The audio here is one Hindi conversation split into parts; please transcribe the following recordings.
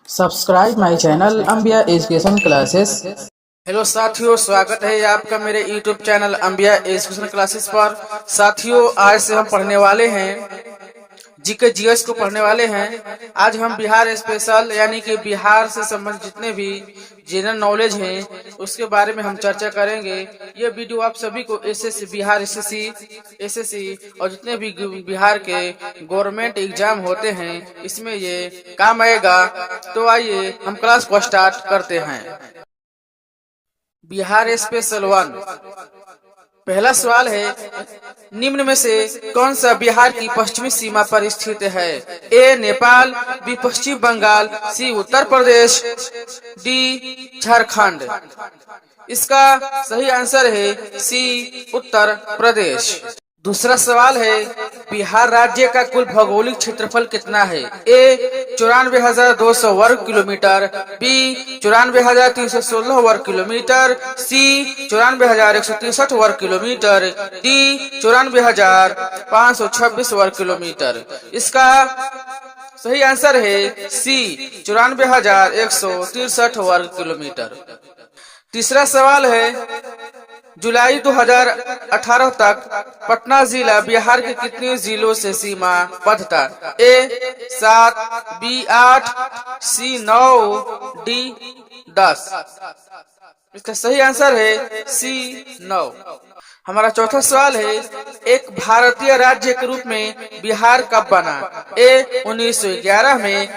सब्सक्राइब माई चैनल अंबिया एजुकेशन क्लासेस। हेलो साथियों, स्वागत है आपका मेरे यूट्यूब चैनल अंबिया एजुकेशन क्लासेस पर। साथियों, आज से हम पढ़ने वाले हैं जीके जीएस को पढ़ने वाले हैं। आज हम बिहार स्पेशल यानी कि बिहार से संबंधित जितने भी जनरल नॉलेज हैं उसके बारे में हम चर्चा करेंगे। ये वीडियो आप सभी को एसएससी बिहार एसएससी और जितने भी बिहार के गवर्नमेंट एग्जाम होते हैं इसमें ये काम आएगा। तो आइए हम क्लास को स्टार्ट करते हैं। बिहार स्पेशल 1। पहला सवाल है, निम्न में से कौन सा बिहार की पश्चिमी सीमा पर स्थित है? ए नेपाल, बी पश्चिम बंगाल, सी उत्तर प्रदेश, डी झारखंड। इसका सही आंसर है सी उत्तर प्रदेश। दूसरा सवाल है, बिहार राज्य का कुल भौगोलिक क्षेत्रफल कितना है? ए 94,200 वर्ग किलोमीटर, बी 94,316 वर्ग किलोमीटर, सी 94,163 वर्ग किलोमीटर, डी 94,526 वर्ग किलोमीटर। इसका सही आंसर है सी 94,163 वर्ग किलोमीटर। तीसरा सवाल है, जुलाई 2018 तक पटना जिला बिहार के कितने जिलों से सीमाबद्ध था? ए 7, बी 8, सी 9, डी 10। इसका सही आंसर है सी 9। हमारा चौथा सवाल है, एक भारतीय राज्य के रूप में बिहार कब बना? ए 1911 में,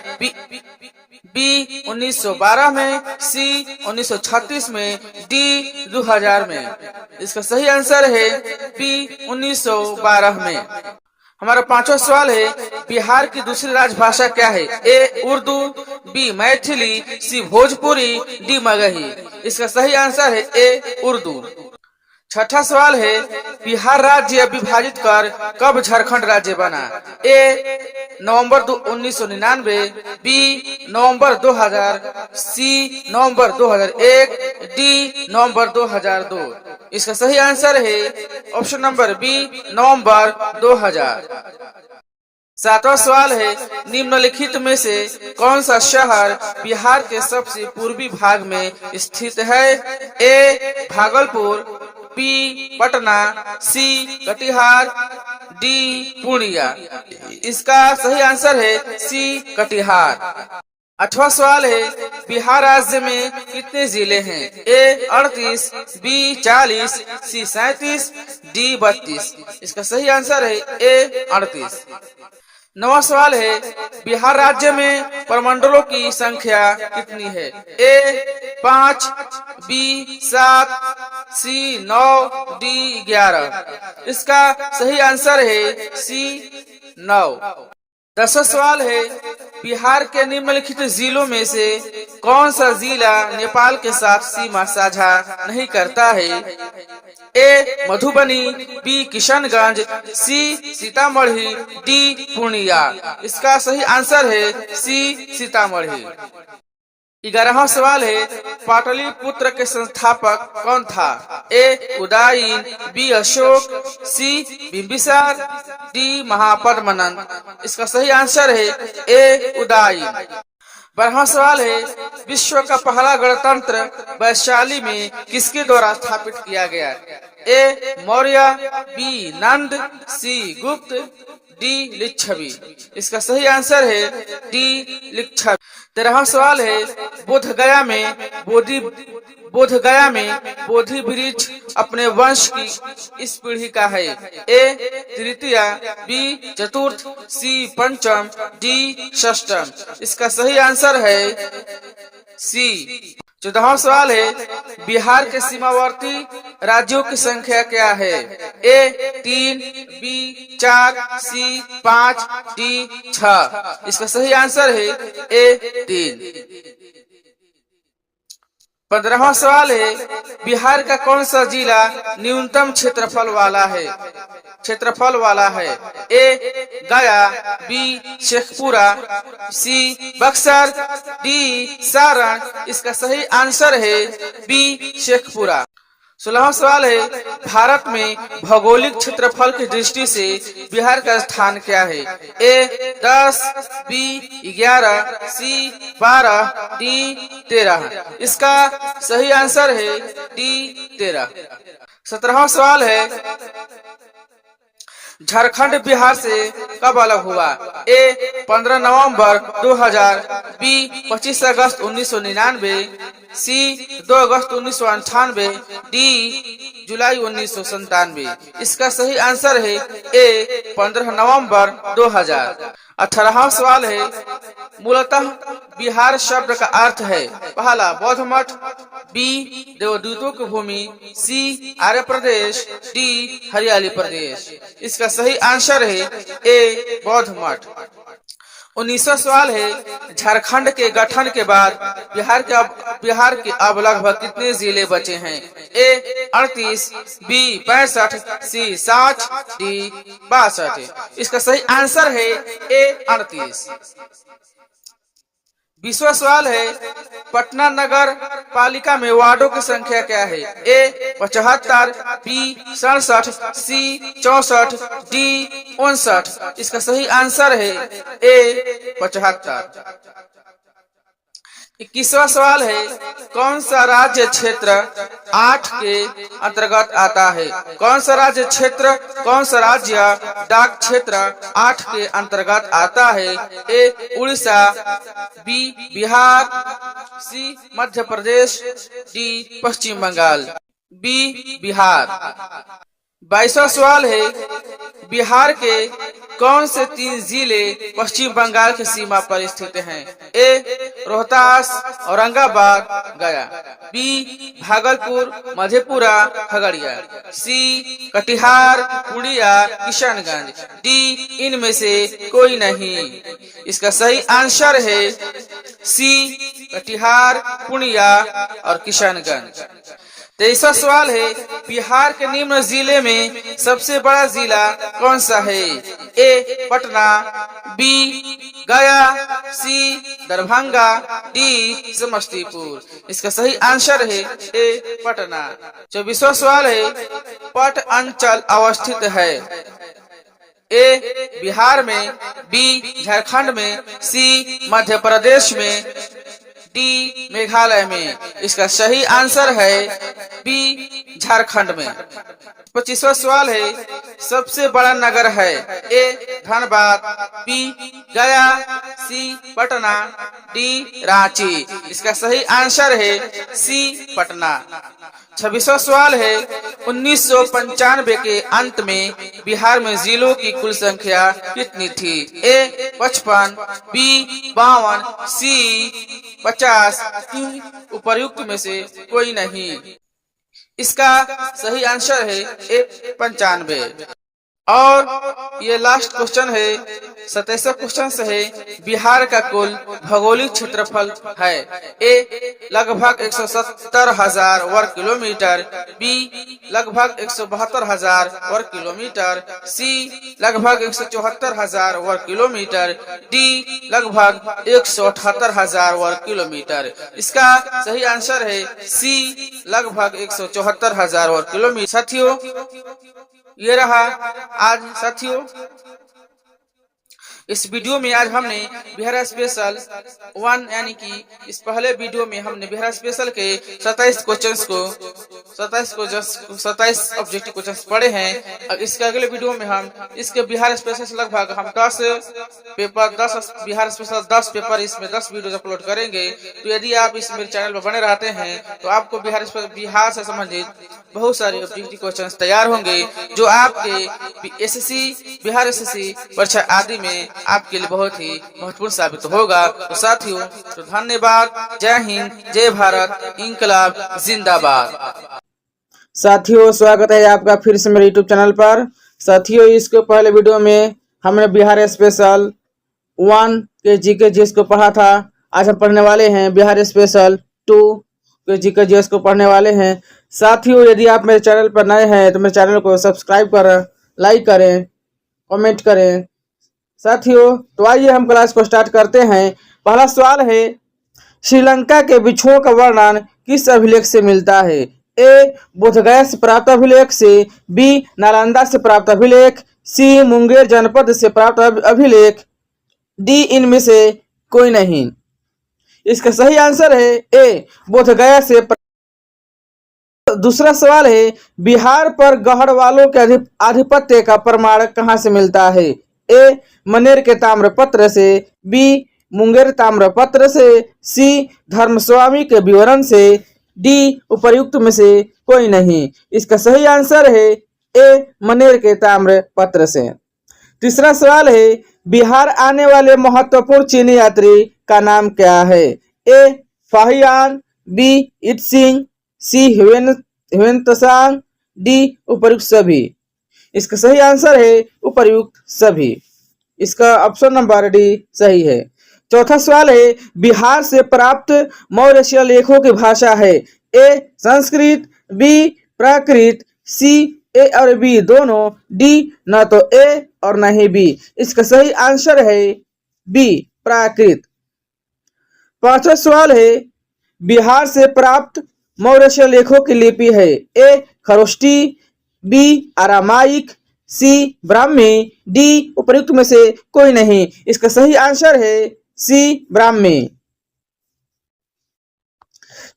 बी 1912 में, सी 1936 में, डी 2000 में। इसका सही आंसर है बी 1912 में। हमारा पांचवा सवाल है, बिहार की दूसरी राजभाषा क्या है? ए उर्दू, बी मैथिली, सी भोजपुरी, डी मगही। इसका सही आंसर है ए उर्दू। छठा सवाल है, बिहार राज्य विभाजित कर कब झारखंड राज्य बना? ए नवंबर 1999, बी नवंबर 2000, सी नवंबर 2001, डी नवंबर 2002। इसका सही आंसर है ऑप्शन नंबर बी नवंबर 2000। सातवां सवाल है, निम्नलिखित में से कौन सा शहर बिहार के सबसे पूर्वी भाग में स्थित है? ए भागलपुर, बी पटना, सी कटिहार, डी पूर्णिया। इसका सही आंसर है सी कटिहार। आठवां सवाल है, बिहार राज्य में कितने जिले हैं? ए 38, बी 40, सी 37, डी 32। इसका सही आंसर है ए 38। नवा सवाल है, बिहार राज्य में प्रमंडलों की संख्या कितनी है? ए 5, बी 7, सी 9, डी 11। इसका सही आंसर है सी 9। 10वां सवाल है, बिहार के निम्नलिखित जिलों में से कौन सा जिला नेपाल के साथ सीमा साझा नहीं करता है? ए मधुबनी, बी किशनगंज, सी सीतामढ़ी, डी पूर्णिया। इसका सही आंसर है सी सीतामढ़ी। 11वां सवाल है, पाटलिपुत्र के संस्थापक कौन था? ए उदयन, बी अशोक, सी बिंबिसार, डी महापद्मनंद। इसका सही आंसर है ए उदयन। 12वां सवाल है, विश्व का पहला गणतंत्र वैशाली में किसके द्वारा स्थापित किया गया? ए मौर्य, बी नंद, सी गुप्त, डी लिच्छवी। इसका सही आंसर है डी लिच्छवी। 13वां सवाल है, बोधगया में बोधि वृक्ष अपने वंश की इस पीढ़ी का है? ए तृतीया, बी चतुर्थ, सी पंचम, डी षष्टम। इसका सही आंसर है सी। 14वां सवाल है, बिहार के सीमावर्ती राज्यों की संख्या क्या है? ए 3, बी 4, सी 5, डी 6। इसका सही आंसर है ए 3। 15वां सवाल है, बिहार का कौन सा जिला न्यूनतम क्षेत्रफल वाला है? ए गया, बी शेखपुरा, सी बक्सर, डी सारण। इसका सही आंसर है बी शेखपुरा। 16वां सवाल है, भारत में भौगोलिक क्षेत्रफल की दृष्टि से बिहार का स्थान क्या है? ए 10, बी 11, सी 12, डी 13। इसका सही आंसर है डी 13। 17वां सवाल है, झारखंड बिहार से कब अलग हुआ? ए 15 नवंबर 2000, बी 25 अगस्त 1999, सी 2 अगस्त 1998, डी जुलाई 1997। इसका सही आंसर है ए 15 नवंबर 2000। 18वां सवाल है, मूलतः बिहार शब्द का अर्थ है? पहला बौद्ध मठ, बी देवदूतों की भूमि, सी आर्य प्रदेश, डी हरियाली प्रदेश। इसका सही आंसर है ए बौद्ध मठ। 19वां सवाल है, झारखंड के गठन के बाद बिहार के अब लगभग कितने जिले बचे हैं? ए 38, बी 65, सी 60, डी 62। इसका सही आंसर है ए 38। 20वां सवाल है, पटना नगर पालिका में वार्डों की संख्या क्या है? ए 75, बी 67, सी 64, डी 59। इसका सही आंसर है ए 75। 21वां सवाल है, कौन सा राज्य क्षेत्र 8 के अंतर्गत आता है? कौन सा राज्य डाक क्षेत्र 8 के अंतर्गत आता है? ए उड़ीसा, बी बिहार, सी मध्य प्रदेश, डी पश्चिम बंगाल। बी बिहार। 22वां सवाल है, बिहार के कौन से 3 जिले पश्चिम बंगाल की सीमा पर स्थित हैं? ए रोहतास, औरंगाबाद, गया, बी भागलपुर, मधेपुरा, खगड़िया, सी कटिहार, पूर्णिया, किशनगंज, डी इनमें से कोई नहीं। इसका सही आंसर है सी कटिहार, पूर्णिया और किशनगंज। 23वां सवाल है, बिहार के निम्न जिले में सबसे बड़ा जिला कौन सा है? ए पटना, बी गया, सी दरभंगा, डी समस्तीपुर। इसका सही आंसर है ए पटना। 24वां सवाल है, पट अंचल अवस्थित है? ए बिहार में, बी झारखंड में, सी मध्य प्रदेश में, डी मेघालय में। इसका सही आंसर है बी झारखंड में। 25वां सवाल है, सबसे बड़ा नगर है? ए धनबाद, बी गया, सी पटना, डी रांची। इसका सही आंसर है सी पटना। 26वां सवाल है, 1995 के अंत में बिहार में जिलों की कुल संख्या कितनी थी? ए 55, बी 52, सी 50, डी उपर्युक्त में से कोई नहीं। इसका सही आंसर है ए 95। और ये लास्ट क्वेश्चन है, 27वां क्वेश्चन से है, बिहार का कुल भौगोलिक क्षेत्रफल है? ए लगभग 170,000 वर्ग किलोमीटर, बी लगभग 172,000 वर्ग किलोमीटर, सी लगभग 174,000 वर्ग किलोमीटर, डी लगभग 178,000 वर्ग किलोमीटर। इसका सही आंसर है सी लगभग 174,000 वर्ग किलोमीटर। साथियों, ये रहा आज साथियों इस वीडियो में आज हमने बिहार स्पेशल 1 यानी कि इस पहले वीडियो में हमने बिहार स्पेशल के 27 ऑब्जेक्टिव क्वेश्चंस पढ़े हैं। अब इसके अगले वीडियो में हम इसके बिहार स्पेशल से लगभग हम 10 बिहार स्पेशल 10 पेपर इसमें 10 वीडियो अपलोड करेंगे। तो यदि आप इस मेरे चैनल पर बने रहते हैं तो आपको बिहार से संबंधित बहुत सारे ऑब्जेक्टिव क्वेश्चंस तैयार होंगे जो आपके एसएससी, बिहार एसएससी परीक्षा आदि में आपके लिए बहुत ही महत्वपूर्ण साबित होगा। तो साथियों, तो धन्यवाद। जय हिंद, जय भारत, इंकलाब जिंदाबाद। साथियों, स्वागत है आपका फिर से मेरे यूट्यूब चैनल पर। साथियों, इसके पहले वीडियो में हमने बिहार स्पेशल 1 के जीके जीएस को पढ़ा था। आज हम पढ़ने वाले हैं बिहार स्पेशल 2 के जीके जीएस को पढ़ने वाले हैं। साथियों, यदि आप मेरे चैनल पर नए हैं तो मेरे चैनल को सब्सक्राइब करें, लाइक करें, कमेंट करें। साथियों, तो आइए हम क्लास को स्टार्ट करते हैं। पहला सवाल है, श्रीलंका के बिच्छुओं का वर्णन किस अभिलेख से मिलता है? ए बोधगया से प्राप्त अभिलेख से, बी नालंदा से प्राप्त अभिलेख, सी मुंगेर जनपद से प्राप्त अभिलेख, डी इनमें से कोई नहीं। इसका सही आंसर है ए बोधगया से। दूसरा सवाल है बिहार पर गढ़वालों के आधिपत्य का प्रमाण कहां से मिलता है? ए मनेर के ताम्रपत्र से, बी मुंगेर ताम्रपत्र से, सी धर्मस्वामी के विवरण से, डी उपर्युक्त में से कोई नहीं। इसका सही आंसर है ए मनेर के ताम्रपत्र से। तीसरा सवाल है बिहार आने वाले महत्वपूर्ण चीनी यात्री का नाम क्या है? ए फाहियान, बी इत्सिंग, सी ह्वेनत्सांग, डी उपर्युक्त सभी। इसका सही आंसर है उपर्युक्त सभी। इसका ऑप्शन नंबर डी सही है। चौथा सवाल है बिहार से प्राप्त मौर्य शिलालेखों की भाषा है? ए संस्कृत, बी प्राकृत, सी ए और बी दोनों, डी न तो ए और न ही बी। इसका सही आंसर है बी प्राकृत। पांचवा सवाल है बिहार से प्राप्त मौर्य शिलालेखों की लिपि है? ए खरोष्टी, बी अरामाइक, सी ब्राह्मी, डी उपर्युक्त में से कोई नहीं। इसका सही आंसर है सी ब्राह्मी।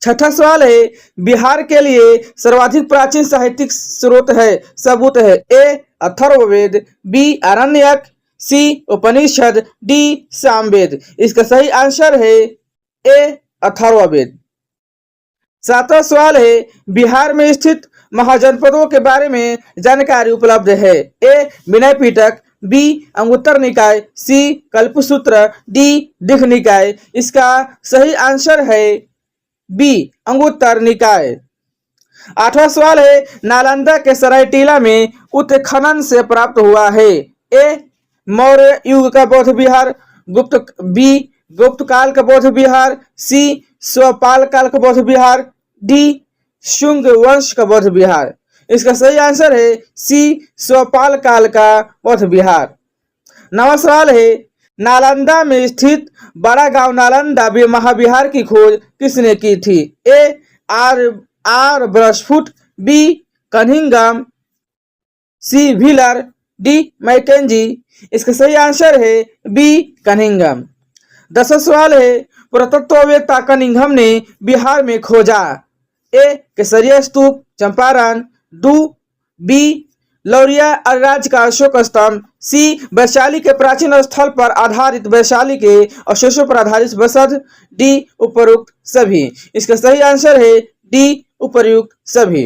छठा सवाल है बिहार के लिए सर्वाधिक प्राचीन साहित्यिक स्रोत है सबूत है? ए अथर्ववेद, बी आरण्यक, सी उपनिषद, डी सामवेद। इसका सही आंसर है ए अथर्ववेद। सातवां सवाल है बिहार में स्थित महाजनपदों के बारे में जानकारी उपलब्ध है? ए विनय पिटक, बी अंगुत्तर निकाय, सी कल्पसूत्र, डी दीघ निकाय। इसका सही आंसर है बी अंगुत्तर निकाय। आठवां सवाल है नालंदा के सरायटीला में उत्खनन से प्राप्त हुआ है? ए मौर्य युग का बौद्ध विहार, बी गुप्त काल का बौद्ध विहार, सी स्वपाल काल का बौद्ध विहार, डी शुंग वंश का बौद्ध विहार। इसका सही आंसर है सी स्वपाल काल का बौद्ध विहार। नवा सवाल है नालंदा में स्थित बड़ा गांव नालंदा महाविहार की खोज किसने की थी? A R Bruce Foote, b Cunningham, c Wheeler, d Mackenzie. इसका सही आंसर है बी कनिंघम। 10वां सवाल है पुरातत्ववेत्ता कनिंघम ने बिहार में खोजा? ए केसरिया स्तूप चंपारण, बी लौरिया राज्य का अशोक स्तंभ, सी वैशाली के प्राचीन स्थल पर आधारित वैशाली के अवशेषों पर आधारित बसद, डी उपर्युक्त सभी। इसका सही आंसर है डी उपर्युक्त सभी।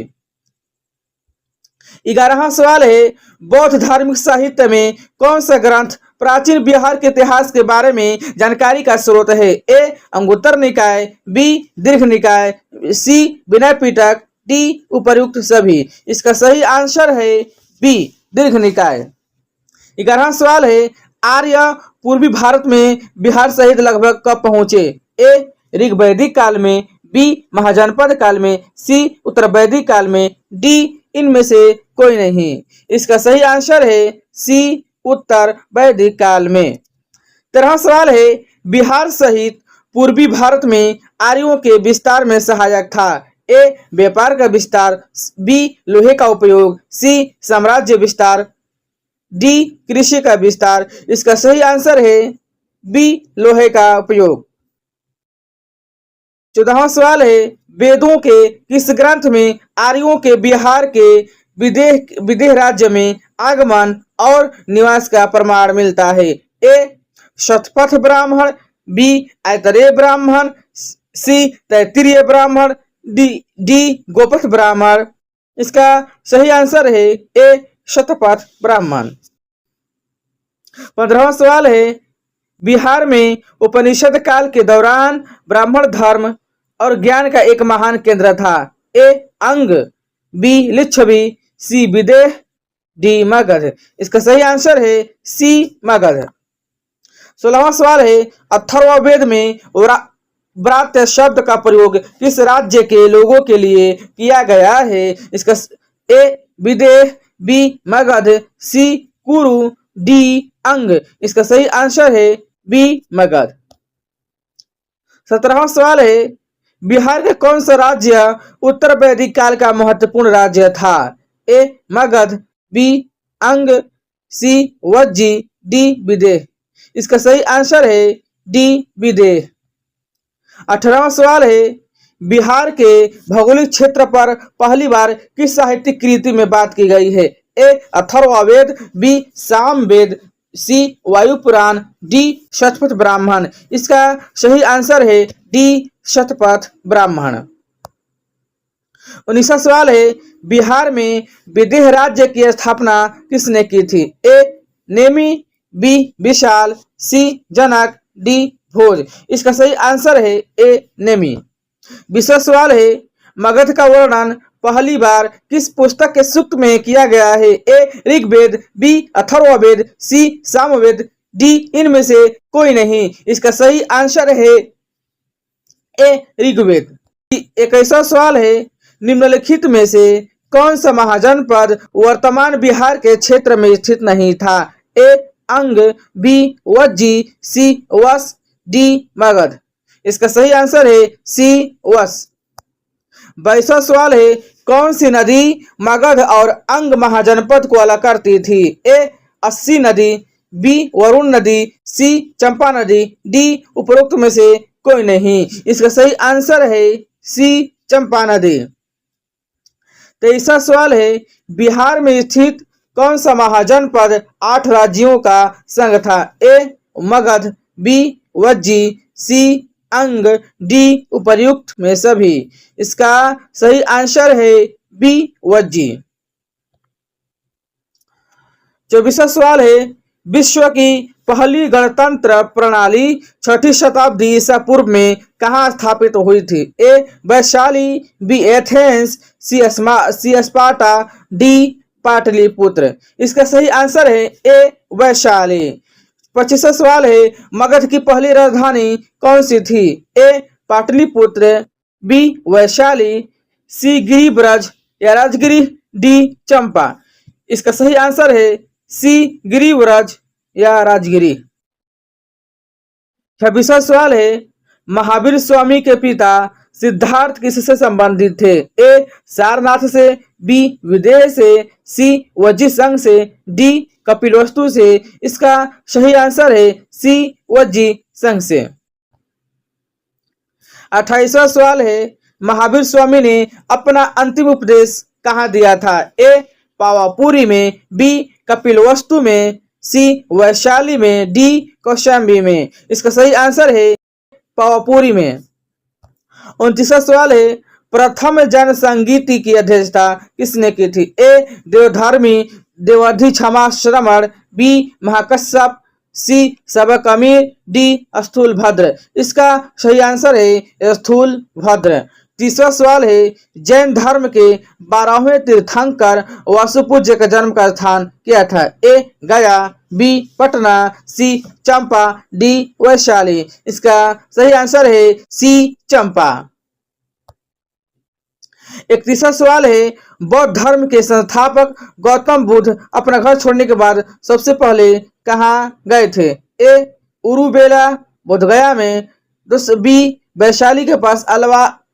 11वां सवाल है बौद्ध धार्मिक साहित्य में कौन सा ग्रंथ प्राचीन बिहार के इतिहास के बारे में जानकारी का स्रोत है? ए अंगुत्तर निकाय, बी दीर्घ निकाय, सी विनय पिटक, डी उपर्युक्त सभी। इसका सही आंसर है बी दीर्घ निकाय। 11वां सवाल है आर्य पूर्वी भारत में बिहार सहित लगभग कब पहुंचे? ए ऋग्वैदिक काल में, बी महाजनपद काल में, सी उत्तर वैदिक काल में, डी इनमें से कोई नहीं। इसका सही आंसर है सी उत्तर वैदिक काल में। 13वां सवाल है बिहार सहित पूर्वी भारत में आर्यों के विस्तार में सहायक था? ए व्यापार का विस्तार, बी लोहे का उपयोग, सी साम्राज्य विस्तार, डी कृषि का विस्तार। इसका सही आंसर है बी लोहे का उपयोग। 14वां सवाल है वेदों के किस ग्रंथ में आर्यों के बिहार के विदेह राज्य में आगमन और निवास का प्रमाण मिलता है? ए शतपथ ब्राह्मण, बी ऐतरेय ब्राह्मण, सी तैत्तिरीय ब्राह्मण, डी गोपथ ब्राह्मण। इसका सही आंसर है ए शतपथ ब्राह्मण। 15वां सवाल है बिहार में उपनिषद काल के दौरान ब्राह्मण धर्म और ज्ञान का एक महान केंद्र था? ए अंग, बी लिच्छवी, सी विदेह, डी मगध। इसका सही आंसर है सी मगध। 16वां सवाल है अथर्ववेद में व्रात्य शब्द का प्रयोग किस राज्य के लोगों के लिए किया गया है? इसका ए विदेह, बी मगध, सी कुरु, डी अंग। इसका सही आंसर है बी मगध। 17वां सवाल है बिहार के कौन सा राज्य उत्तर वैदिक काल का महत्वपूर्ण राज्य था? ए मगध, बी अंग, सी वज्जी, डी विदेह। इसका सही आंसर है डी विदेह। 18वां सवाल है, बिहार के भौगोलिक क्षेत्र पर पहली बार किस साहित्यिक कृति में बात की गई है? ए अथर्ववेद, बी सामवेद, सी वायु पुराण, डी शतपथ ब्राह्मण। इसका सही आंसर है डी शतपथ ब्राह्मण। 19वां सवाल है, बिहार में विदेह राज्य की स्थापना किसने की थी? ए नेमी, बी विशाल, सी जनक, डी भोज। इसका सही आंसर है ए नेमी। 20वां सवाल है, मगध का वर्णन पहली बार किस पुस्तक के सूक्त में किया गया है? ए ऋग्वेद, बी अथर्ववेद, सी सामवेद, डी इनमें से कोई नहीं। इसका सही आंसर है ए ऋग्वेद। 21वां सवाल है, निम्नलिखित में से कौन सा महाजनपद वर्तमान बिहार के क्षेत्र में स्थित नहीं था? ए अंग, बी वज्जी, सी वश, डी मगध। इसका सही आंसर है सी वश। 22वां सवाल है, कौन सी नदी मगध और अंग महाजनपद को अलग करती थी? ए अस्सी नदी, बी वरुण नदी, सी चंपा नदी, डी उपरोक्त में से कोई नहीं। इसका सही आंसर है सी चंपा नदी। 23वां सवाल है, बिहार में स्थित कौन सा महाजनपद 8 राज्यों का संघ था? ए मगध, बी वज्जी, सी अंग, डी उपर्युक्त में सभी। इसका सही आंसर है बी वज्जी। 24वां सवाल है, विश्व की पहली गणतंत्र प्रणाली 6ठी शताब्दी ईसा पूर्व में कहाँ स्थापित हुई थी? ए वैशाली, बी एथेंस, सी स्पार्टा, डी पाटलिपुत्र। इसका सही आंसर है ए वैशाली। 25वां सवाल है, मगध की पहली राजधानी कौन सी थी? ए पाटलिपुत्र, बी वैशाली, सी गिरिब्रज या राजगिरी, डी चंपा। इसका सही आंसर है सी गिरिब्रज या राजगिरी। 26वां सवाल है, महावीर स्वामी के पिता सिद्धार्थ किससे संबंधित थे? ए सारनाथ से, बी विदेह से, सी वज्जी संघ से, डी कपिलवस्तु से। इसका सही आंसर है सी वज्जी संघ से। 28वां सवाल है, महावीर स्वामी ने अपना अंतिम उपदेश कहाँ दिया था? ए पावापुरी में, बी कपिलवस्तु में, सी वैशाली में, डी कौशाम्बी में। इसका सही आंसर है पावापुरी में। 29वां सवाल है, प्रथम जन संगीति की अध्यक्षता किसने की थी? ए देवधर्मी, देवाधि क्षमा श्रमण, बी महाकश्यप, सी सबकमीर, डी स्थूलभद्र। इसका सही आंसर है स्थूलभद्र। 30वां सवाल है, जैन धर्म के 12वें तीर्थंकर वासुपूज्य का जन्म का स्थान क्या था? ए गया, बी पटना, सी चंपा, डी वैशाली। इसका सही आंसर है सी चंपा। 31वां सवाल है, बौद्ध धर्म के संस्थापक गौतम बुद्ध अपना घर छोड़ने के बाद सबसे पहले कहाँ गए थे? ए उरुबेला बोधगया में, बी वैशाली के पास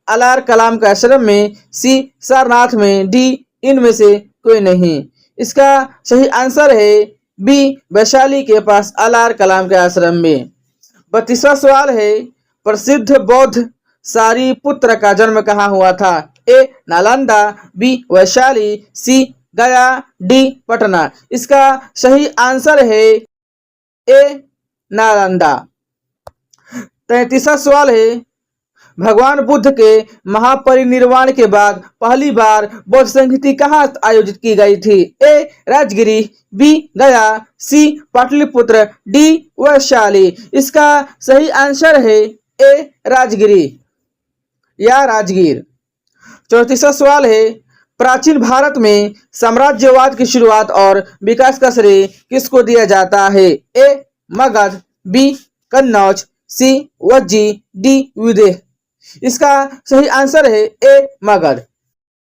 अलार कलाम के आश्रम में, सी सारनाथ में, डी इनमें से कोई नहीं। इसका सही आंसर है बी वैशाली के पास अलार कलाम के आश्रम में। 32वां सवाल है, प्रसिद्ध बौद्ध सारिपुत्र का जन्म कहाँ हुआ था? ए नालंदा, बी वैशाली, सी गया, डी पटना। इसका सही आंसर है ए नालंदा। 33वां सवाल है, भगवान बुद्ध के महापरिनिर्वाण के बाद पहली बार बौद्ध संगीति कहाँ आयोजित की गई थी? ए राजगिरी, बी गया, सी पाटलिपुत्र, डी वैशाली। इसका सही आंसर है ए राजगिरी या राजगीर। 34वां सवाल है, प्राचीन भारत में साम्राज्यवाद की शुरुआत और विकास का श्रेय किसको दिया जाता है? ए मगध, बी कन्नौज, सी वज्जी, डी विदेह। इसका सही आंसर है ए मगध।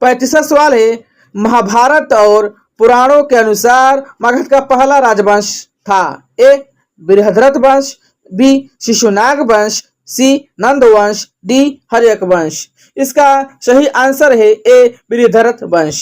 35वां सवाल है, महाभारत और पुराणों के अनुसार मगध का पहला राजवंश था? ए बृहद्रथ वंश, बी शिशुनाग वंश, सी नंदवंश, डी हर्यक वंश। इसका सही आंसर है ए बृहद्रथ वंश।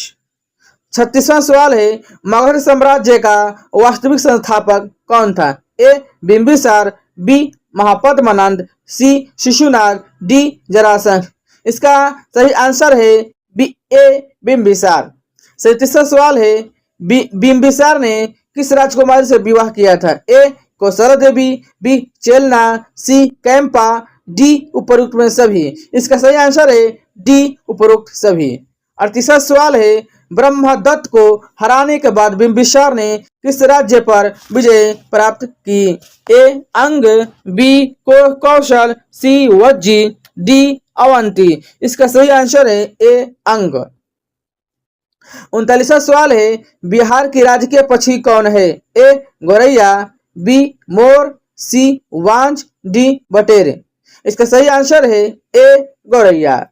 36वां सवाल है मगध साम्राज्य का वास्तविक संस्थापक कौन था? ए बिंबिसार, बी महापद्मनंद, सी शिशुनाग, डी जरासंध। इसका सही आंसर है बी ए बिंबिसार। 37वां सवाल है बिंबिसार ने किस राजकुमारी से विवाह किया था? ए कौशला देवी, बी चेलना, सी कैंपा, डी उपरोक्त में सभी। इसका सही आंसर है डी उपरोक्त सभी। 38वां सवाल है ब्रह्मदत्त को हराने के बाद बिंबिसार ने किस राज्य पर विजय प्राप्त की? ए अंग, बी कौशल, सी वज्जी, डी अवंती। इसका सही आंसर है ए अंग। 39वां सवाल है बिहार की राजकीय पक्षी कौन है? ए गौरैया, बी मोर, सी वांझ, डी बटेर। इसका सही आंसर है ए गौरैया।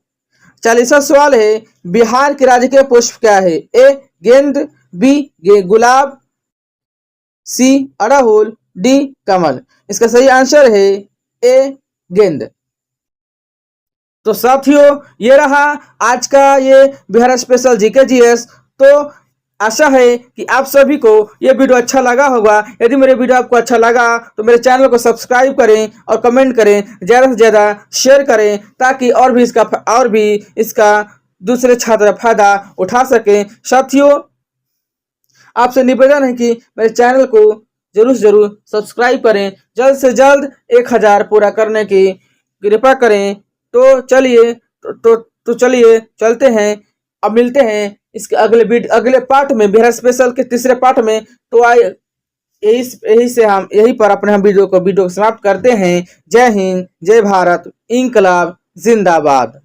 40वां सवाल है बिहार की राजकीय पुष्प क्या है? ए गेंद, बी गुलाब, सी अड़हुल, डी कमल। इसका सही आंसर है ए गेंद। तो साथियों ये रहा आज का ये बिहार स्पेशल जीके जीएस। तो आशा है कि आप सभी को ये वीडियो अच्छा लगा होगा। यदि मेरे वीडियो आपको अच्छा लगा तो मेरे चैनल को सब्सक्राइब करें और कमेंट करें, ज़्यादा से ज़्यादा शेयर करें ताकि और भी इसका दूसरे छात्र फायदा उठा सकें। साथियों आपसे निवेदन है कि मेरे चैनल को जरूर से जरूर सब्सक्राइब करें, जल्द से जल्द 1000 पूरा करने की कृपा करें। तो चलिए चलिए चलते हैं, अब मिलते हैं इसके अगले पार्ट में, बिहार स्पेशल के तीसरे पार्ट में। तो आइए यही पर अपने हम वीडियो को समाप्त करते हैं। जय हिंद, जय भारत, इंकलाब जिंदाबाद।